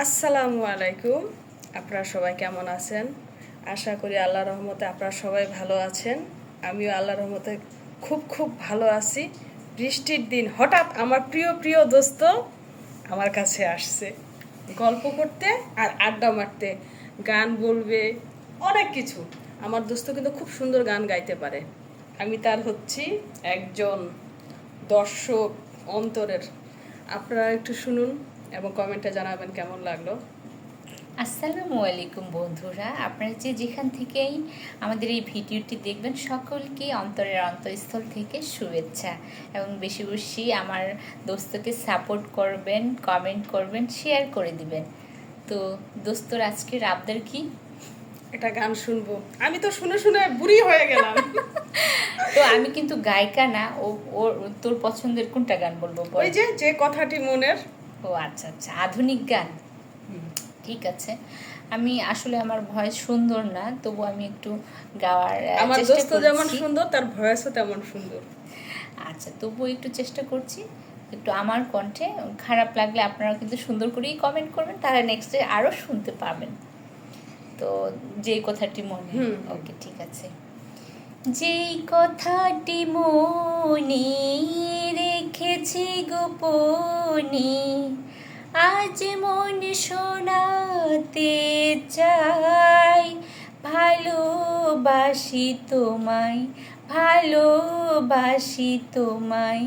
আসসালামু আলাইকুম। আপনারা সবাই কেমন আছেন? আশা করি আল্লাহর রহমতে আপনারা সবাই ভালো আছেন। আমিও আল্লাহর রহমতে খুব ভালো আছি। বৃষ্টির দিন হঠাৎ আমার প্রিয় দোস্ত আমার কাছে আসছে গল্প করতে আর আড্ডা মারতে, গান বলবে, অনেক কিছু। আমার দোস্ত কিন্তু খুব সুন্দর গান গাইতে পারে। আমি তার হচ্ছি একজন দর্শক অন্তরের। আপনারা একটু শুনুন এবং কমেন্টে জানাবেন কেমন লাগলো। আসসালামু আলাইকুম বন্ধুরা, আপনারা যেখান থেকেই আমাদের এই ভিডিওটি দেখবেন সকলকে অন্তরের অন্তঃস্থল থেকে শুভেচ্ছা এবং বেশি বেশি আমার দোস্তকে সাপোর্ট করবেন, কমেন্ট করবেন, শেয়ার করে দিবেন। তো দোস্তর আজকের আবদার কি? একটা গান শুনবো। আমি তো শুনে শুনে বুড়ি হয়ে গেলাম। তো আমি কিন্তু গায়িকা না, ও তোর পছন্দের কোনটা গান বলবো বল? ওই যে কথাটি মনের। ও আচ্ছা, আধুনিক গান। ঠিক আছে। আমি আসলে আমার ভয়েস সুন্দর না, তবু আমি একটু গাওয়ার আমার চেষ্টা দোস্ত যেমন করছি। সুন্দর তার ভয়েসও তেমন সুন্দর। আচ্ছা, তবু একটু চেষ্টা করছি। একটু আমার কণ্ঠে খারাপ লাগলে আপনারা কিন্তু সুন্দর করেই কমেন্ট করবেন, তাহলে নেক্সটে আরও শুনতে পাবেন। তো যেই কথাটি মনে, ওকে ঠিক আছে। যেই কথাটি মনে রেখেছি গোপনে, আজ মন শোনাতে চাই। ভালোবাসি তোমায়, ভালোবাসি তোমায়,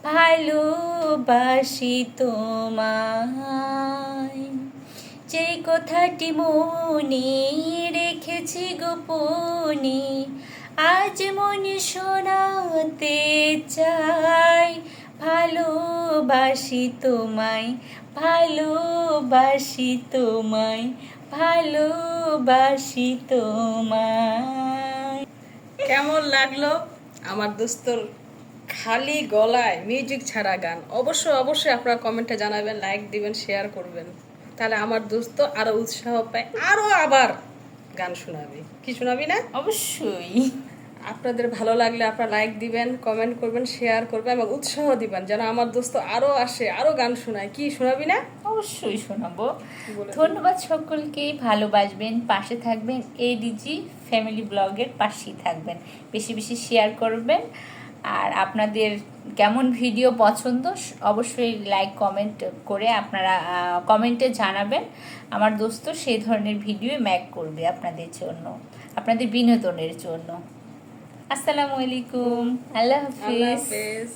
ভালোবাসি তোমায়। যেই কথাটি মনে রেখেছি গোপনে, আজ মনে শোনাতে চাই। ভালোবাসি তোমায়, ভালোবাসি তোমায়, ভালোবাসি তোমায়। কেমন লাগলো আমার দোস্তর খালি গলায় মিউজিক ছাড়া গান? অবশ্যই আপনারা কমেন্টে জানাবেন, লাইক দিবেন, শেয়ার করবেন। তাহলে আমার দোস্ত আরো উৎসাহ পায়, আরো আবার গান শোনাবে। কি শোনাবি না? অবশ্যই আপনাদের ভালো লাগলে আপনারা লাইক দিবেন, কমেন্ট করবেন, শেয়ার করবেন এবং উৎসাহ দিবেন যেন আমার দোস্ত আরো আসে, আরো গান শোনায়। কি শোনাবি না? অবশ্যই শোনাবো। ধন্যবাদ সকলকে। ভালোবাসবেন, পাশে থাকবেন, এডিজি ফ্যামিলি ব্লগের পাশেই থাকবেন, বেশি বেশি শেয়ার করবেন। আর আপনাদের কেমন ভিডিও পছন্দ অবশ্যই লাইক কমেন্ট করে আপনারা কমেন্টে জানাবেন। আমার দোস্ত সেই ধরনের ভিডিও মেক করবে আপনাদের জন্য, আপনাদের বিনোদনের জন্য। আসসালামু আলাইকুম, আল্লাহ হাফিজ।